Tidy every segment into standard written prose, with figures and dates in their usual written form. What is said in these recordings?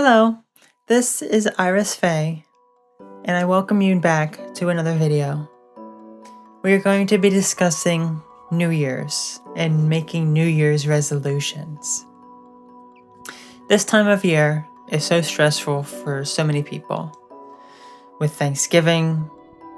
Hello, this is Iris Faye, and I welcome you back to another video. We are going to be discussing New Year's and making New Year's resolutions. This time of year is so stressful for so many people, with Thanksgiving,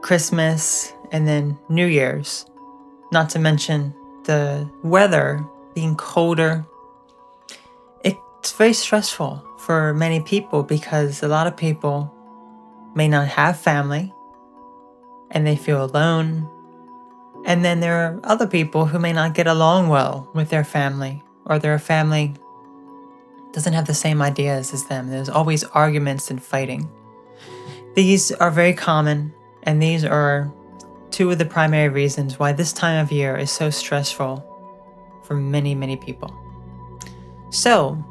Christmas, and then New Year's, not to mention the weather being colder. It's very stressful for many people because a lot of people may not have family and they feel alone. And then there are other people who may not get along well with their family, or their family doesn't have the same ideas as them. There's always arguments and fighting. These are very common, and these are two of the primary reasons why this time of year is so stressful for many, many people. So,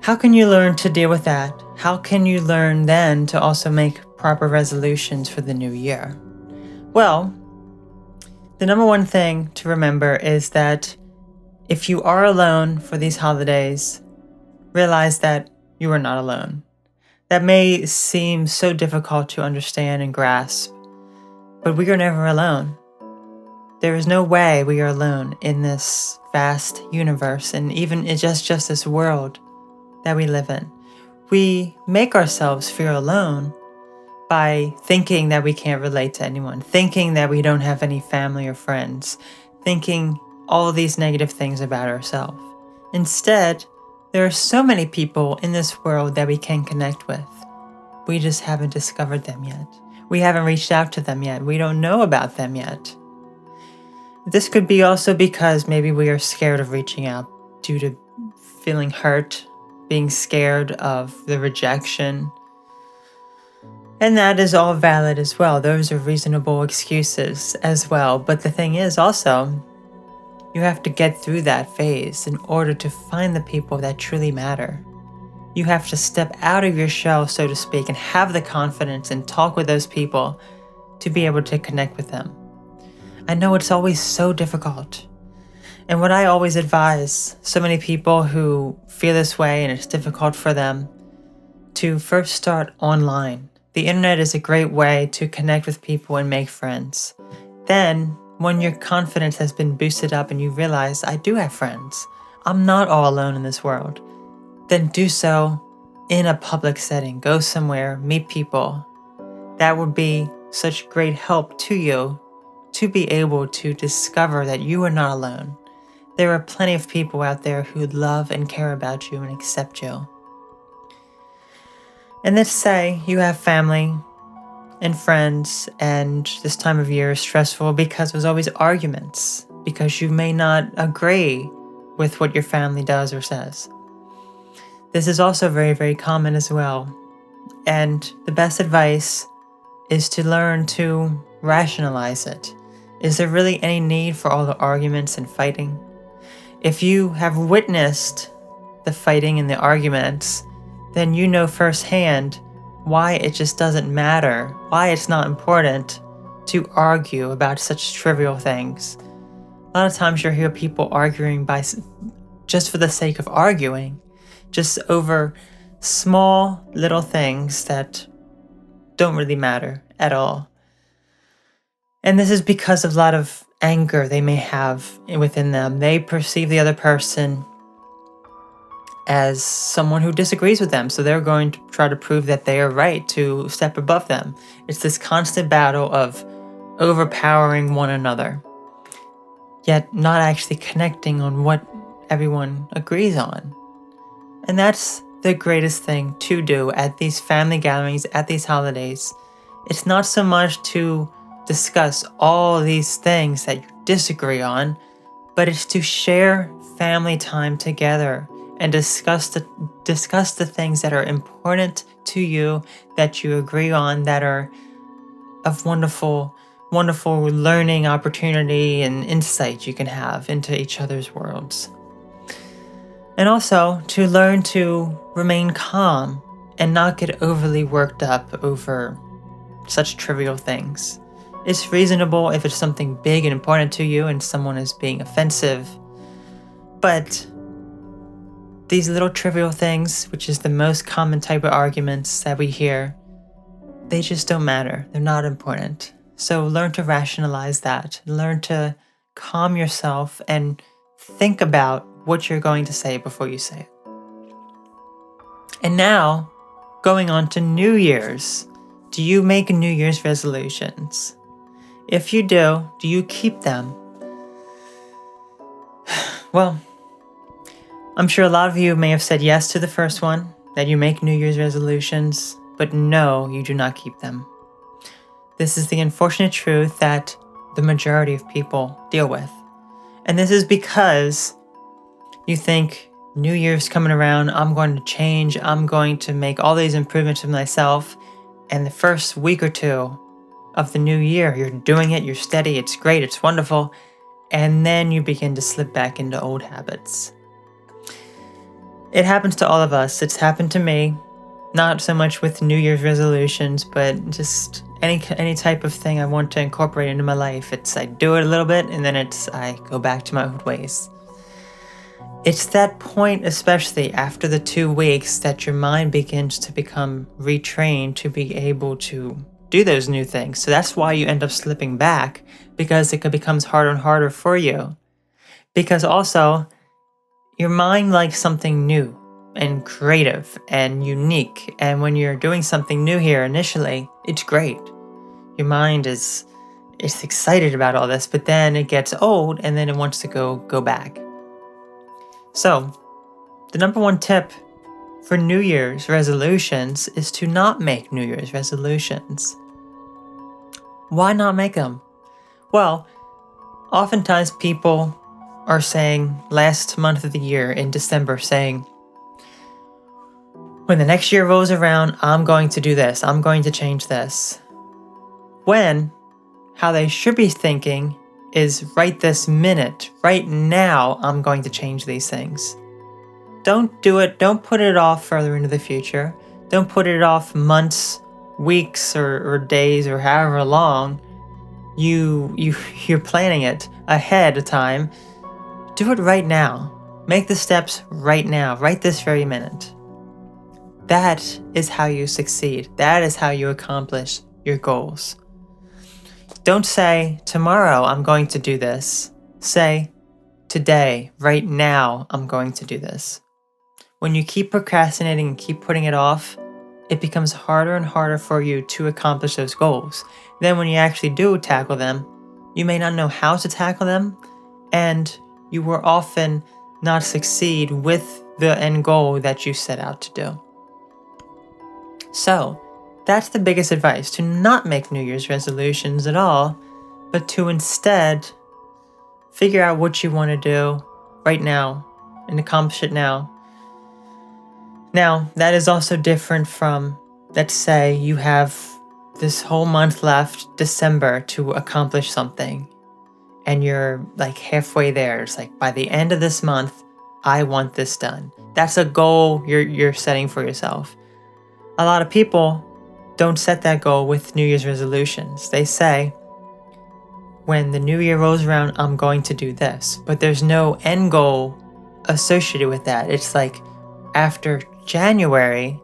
how can you learn to deal with that? How can you learn then to also make proper resolutions for the new year? Well, the number one thing to remember is that if you are alone for these holidays, realize that you are not alone. That may seem so difficult to understand and grasp, but we are never alone. There is no way we are alone in this vast universe, and even in just this world that we live in. We make ourselves feel alone by thinking that we can't relate to anyone, thinking that we don't have any family or friends, thinking all of these negative things about ourselves. Instead, there are so many people in this world that we can connect with. We just haven't discovered them yet. We haven't reached out to them yet. We don't know about them yet. This could be also because maybe we are scared of reaching out due to feeling hurt, being scared of the rejection. And that is all valid as well. Those are reasonable excuses as well. But the thing is also, you have to get through that phase in order to find the people that truly matter. You have to step out of your shell, so to speak, and have the confidence and talk with those people to be able to connect with them. I know it's always so difficult. And what I always advise so many people who feel this way and it's difficult for them to first start online. The internet is a great way to connect with people and make friends. Then, when your confidence has been boosted up and you realize, I do have friends, I'm not all alone in this world, then do so in a public setting. Go somewhere, meet people. That would be such great help to you to be able to discover that you are not alone. There are plenty of people out there who love and care about you and accept you. And let's say you have family and friends, and this time of year is stressful because there's always arguments, because you may not agree with what your family does or says. This is also very, very common as well. And the best advice is to learn to rationalize it. Is there really any need for all the arguments and fighting? If you have witnessed the fighting and the arguments, then you know firsthand why it just doesn't matter, why it's not important to argue about such trivial things. A lot of times you'll hear people arguing just for the sake of arguing, just over small little things that don't really matter at all. And this is because of a lot of anger they may have within them. They perceive the other person as someone who disagrees with them, so they're going to try to prove that they are right, to step above them. It's this constant battle of overpowering one another, yet not actually connecting on what everyone agrees on. And that's the greatest thing to do at these family gatherings, at these holidays. It's not so much to discuss all these things that you disagree on, but it's to share family time together and discuss the things that are important to you, that you agree on, that are of wonderful learning opportunity and insight you can have into each other's worlds. And also to learn to remain calm and not get overly worked up over such trivial things. It's reasonable if it's something big and important to you and someone is being offensive, but these little trivial things, which is the most common type of arguments that we hear, they just don't matter. They're not important. So learn to rationalize that. Learn to calm yourself and think about what you're going to say before you say it. And now, going on to New Year's. Do you make New Year's resolutions? If you do you keep them? Well, I'm sure a lot of you may have said yes to the first one, that you make New Year's resolutions, but no, you do not keep them. This is the unfortunate truth that the majority of people deal with. And this is because you think, New Year's coming around, I'm going to change, I'm going to make all these improvements of myself, and the first week or two of the new year, you're doing it, you're steady, it's great, it's wonderful, and then you begin to slip back into old habits. It happens to all of us. It's happened to me, not so much with New Year's resolutions, but just any type of thing I want to incorporate into my life. I do it a little bit, and then I go back to my old ways. It's that point, especially after the 2 weeks, that your mind begins to become retrained to be able to do those new things. So that's why you end up slipping back, because it becomes harder and harder for you. Because also, your mind likes something new and creative and unique. And when you're doing something new here initially, it's great. Your mind is excited about all this, but then it gets old and then it wants to go back. So, the number one tip for New Year's resolutions is to not make New Year's resolutions. Why not make them? Well, oftentimes people are saying last month of the year in December, saying, when the next year rolls around, I'm going to do this, I'm going to change this. When how they should be thinking is right this minute, right now, I'm going to change these things. Don't do it, don't put it off further into the future. Don't put it off months, weeks, or days, or however long you're planning it ahead of time. Do it right now. Make the steps right now, right this very minute. That is how you succeed. That is how you accomplish your goals. Don't say, tomorrow I'm going to do this. Say, today, right now, I'm going to do this. When you keep procrastinating and keep putting it off, it becomes harder and harder for you to accomplish those goals. Then when you actually do tackle them, you may not know how to tackle them, and you will often not succeed with the end goal that you set out to do. So, that's the biggest advice, to not make New Year's resolutions at all, but to instead figure out what you want to do right now and accomplish it now. Now, that is also different from, let's say you have this whole month left, December, to accomplish something, and you're like halfway there. It's like, by the end of this month, I want this done. That's a goal you're setting for yourself. A lot of people don't set that goal with New Year's resolutions. They say, when the new year rolls around, I'm going to do this. But there's no end goal associated with that. It's like, after January,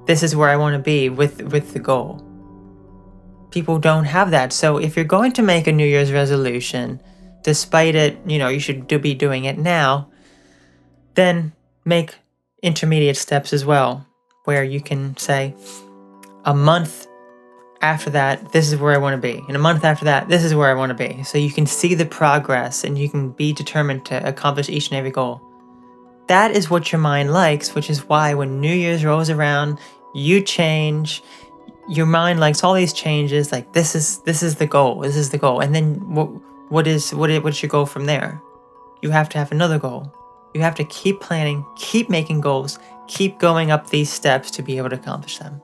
this is where I want to be with the goal. People don't have that. So if you're going to make a New Year's resolution, despite it, you should be doing it now, then make intermediate steps as well, where you can say, a month after that, this is where I want to be. And a month after that, this is where I want to be. So you can see the progress and you can be determined to accomplish each and every goal. That is what your mind likes, which is why when New Year's rolls around, you change. Your mind likes all these changes, like this is the goal, this is the goal. And then what's your goal from there? You have to have another goal. You have to keep planning, keep making goals, keep going up these steps to be able to accomplish them.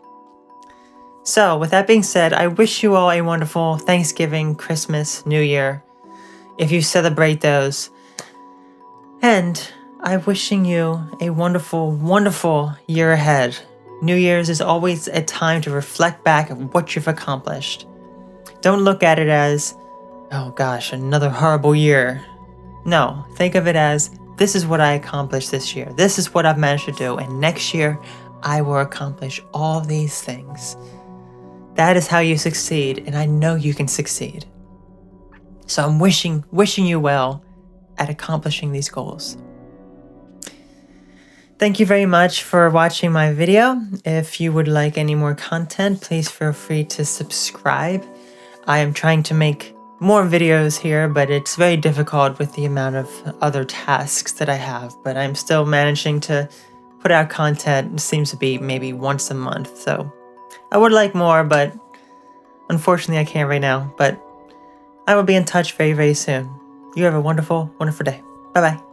So, with that being said, I wish you all a wonderful Thanksgiving, Christmas, New Year, if you celebrate those. And I'm wishing you a wonderful, wonderful year ahead. New Year's is always a time to reflect back on what you've accomplished. Don't look at it as, oh gosh, another horrible year. No, think of it as, this is what I accomplished this year. This is what I've managed to do. And next year, I will accomplish all these things. That is how you succeed. And I know you can succeed. So I'm wishing you well at accomplishing these goals. Thank you very much for watching my video. If you would like any more content, please feel free to subscribe. I am trying to make more videos here, but it's very difficult with the amount of other tasks that I have. But I'm still managing to put out content. It seems to be maybe once a month. So I would like more, but unfortunately I can't right now. But I will be in touch very, very soon. You have a wonderful, wonderful day. Bye-bye.